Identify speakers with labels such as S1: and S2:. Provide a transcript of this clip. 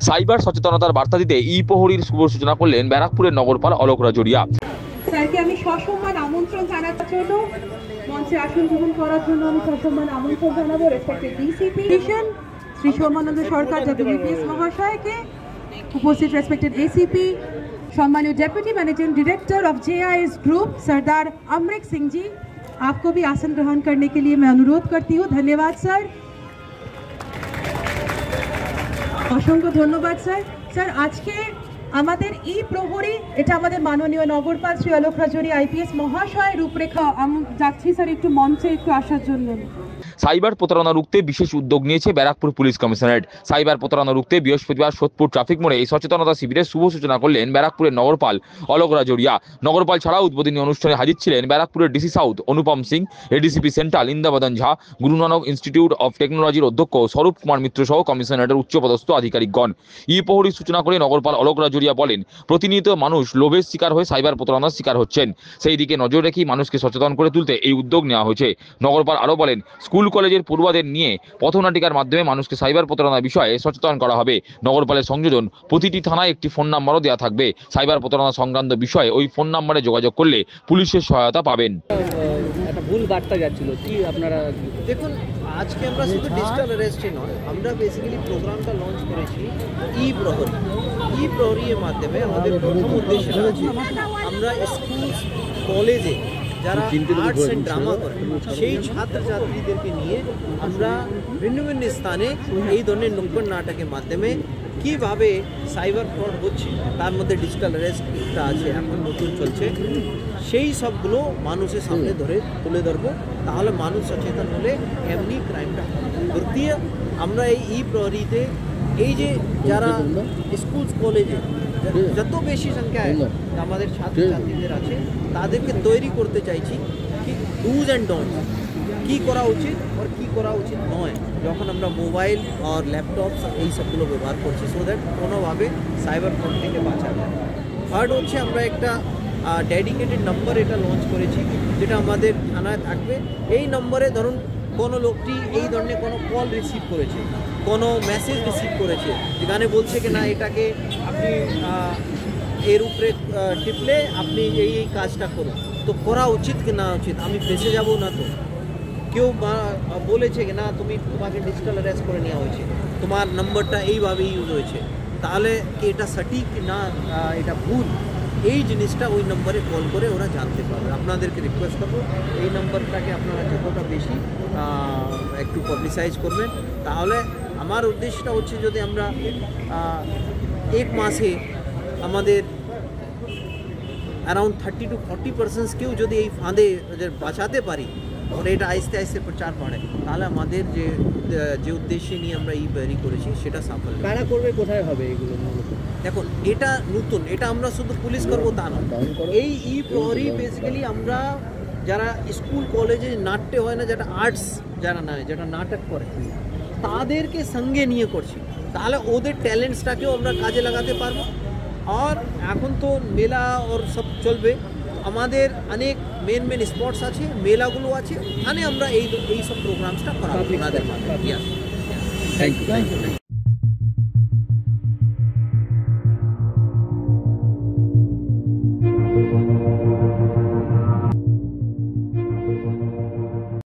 S1: Cyber সচেতনতার বার্তা দিতে ই প্রহরীর শুভ সূচনা করলেন ব্যারাকপুরের নগরপাল অলোক রাজোরিয়া।
S2: স্যারকে আমি সসম্মান আমন্ত্রণ জানানোর জন্য মঞ্চে আসন গ্রহণ করার জন্য আমি সসম্মান আমন্ত্রণ জানাবো respected DCP Shri Soumananda Sarkar WPS মহাশয়কে, উপস্থিত রেসপেক্টেড एसीपी, सम्मानित deputy managing director of JIS group Sardar Amrik Singh ji, आपको भी आसन ग्रहण करने के लिए मैं अनुरोध करती हूँ। धन्यवाद सर, असंख्य धन्यवाद सर। सर आज के আমাদের ই প্রহরী, এটা আমাদের মাননীয় নগরপাল শ্রী অলোক রাজোরিয়া আইপিএস মহাশয়ের রূপরেখা। আমি যাচ্ছি স্যার একটু মঞ্চে একটু আসার জন্য।
S1: সাইবার প্রতারণা রুখতে বিশেষ উদ্যোগ নিয়েছে ব্যারাকপুর পুলিশ কমিশনারেট। সাইবার প্রতারণা রুখতে বৃহস্পতিবার সোদপুর ট্রাফিক মোড়ে এই সচেতনতা শিবিরের শুভ সূচনা করলেন ব্যারাকপুরের নগরপাল অলোক রাজোরিয়া। নগরপাল ছাড়াও উদ্বোধনী অনুষ্ঠানে হাজির ছিলেন ব্যারাকপুরের DC south Anupam Singh, ADCP central ইন্দাবদন Jha, Guru Nanak institute of টেকনোলজির অধ্যক্ষ স্বরূপ কুমার মিত্র সহ কমিশনারেটের উচ্চপদস্থ আধিকারিকগণ। ই প্রহরীর সূচনা করে নগরপাল অলোক রাজোরিয়া বলেন, প্রতিনিয়ত মানুষ লোভের শিকার হয়ে সাইবার প্রতারণার শিকার হচ্ছেন, সেই দিকে নজর রেখেই মানুষকে সচেতন করে তুলতে এই উদ্যোগ নেওয়া হয়েছে। নগরপাল আরও বলেন, স্কুল কলেজের পড়ুয়াদের নিয়ে পথনাটিকার মাধ্যমে মানুষকে সাইবার প্রতারণার বিষয়ে সচেতন করা হবে। নগরপালের সংযোজন, প্রতিটি থানায় একটি ফোন নাম্বারও দেওয়া থাকবে। সাইবার প্রতারণা সংক্রান্ত বিষয়ে ওই ফোন নাম্বারে যোগাযোগ করলে পুলিশের সহায়তা পাবেন।
S3: একটা ভুল বার্তা যাচ্ছিল কি আপনারা
S4: দেখুন, আজকে আমরা শুধু ডিজিটাল অ্যারেস্টই নয়, আমরা বেসিক্যালি প্রোগ্রামটা লঞ্চ করেছি ই প্রহরী। ই প্রহরীর মাধ্যমে আমাদের প্রথম উদ্দেশ্য আছে আমরা স্কুল কলেজে যারা আর্টস অ্যান্ড ড্রামা করে সেই ছাত্রছাত্রীদেরকে নিয়ে আমরা ভিন্ন ভিন্ন স্থানে এই ধরনের নুক্কড় নাটকের মাধ্যমে কীভাবে সাইবার ফ্রড হচ্ছে, তার মধ্যে ডিজিটাল অ্যারেস্টটা আছে, এখন নতুন চলছে, সেই সবগুলো মানুষের সামনে তুলে ধরবো। তাহলে মানুষ সচেতন হলে এমনি ক্রাইমটা দ্বিতীয় আমরা এই ই প্রহরীতে এই যে যারা স্কুল কলেজে যত বেশি সংখ্যায় আমাদের ছাত্রছাত্রীদের আছে তাদেরকে তৈরি করতে চাইছি কি ডুজ অ্যান্ড ডোন্টস, কী করা উচিত আর কী করা উচিত নয় যখন আমরা মোবাইল আর ল্যাপটপ এই সবগুলো ব্যবহার করছি, সো দ্যাট কোনোভাবে সাইবার ফ্রড থেকে বাঁচা যায়। থার্ড হচ্ছে আমরা একটা ডেডিকেটেড নাম্বার এটা লঞ্চ করেছি যেটা আমাদের থানায় থাকবে। এই নম্বরে ধরুন কোনো লোকটি এই ধরনের কোনো কল রিসিভ করেছে, কোনো মেসেজ রিসিভ করেছে যেখানে বলছে কি না এটাকে আপনি এর উপরে টিপলে আপনি এই কাজটা করুন, তো করা উচিত কি না উচিত, আমি ফেসে যাব না। তো কেউ বলেছে কি না তোমাকে ডিজিটাল অ্যারেস্ট করে নেওয়া হয়েছে, তোমার নম্বরটা এইভাবে ইউজ হয়েছে, তাহলে কি এটা সঠিক না এটা ভুল, এই জিনিসটা ওই নম্বরে কল করে ওরা জানতে পারবে। আপনাদেরকে রিকোয়েস্ট করবো এই নম্বরটাকে আপনারা যতটা বেশি একটু পাবলিসাইজ করবেন। তাহলে আমার উদ্দেশ্যটা হচ্ছে যদি আমরা এক মাসে আমাদের অ্যারাউন্ড 30 to 40% কেউ যদি এই ফাঁদে বাঁচাতে পারি और এটা আস্তে আস্তে প্রচার করে, তাহলে আমাদের যে উদ্দেশ্যে নিয়ে আমরা এই তৈরি করেছি সেটা সাফল্য।
S3: কারা করবে, কোথায় হবে এগুলো?
S4: দেখুন, এটা নতুন, এটা আমরা শুধু পুলিশ করবো তা না। এই ই প্রহরী বেসিক্যালি আমরা যারা স্কুল কলেজে নাট্য হয় না, যেটা আর্টস যারা নয়, যেটা নাটক করে তাদেরকে সঙ্গে নিয়ে করছি, তাহলে ওদের ট্যালেন্টসটাকেও আমরা কাজে লাগাতে পারবো। আর এখন তো মেলা ওর সব চলবে, আমাদের অনেক মেন স্পটস আছে, মেলাগুলো আছে, ওখানে আমরা এই সব প্রোগ্রামসটা করাবো আপনাদের মাধ্যমে।
S3: Thank you.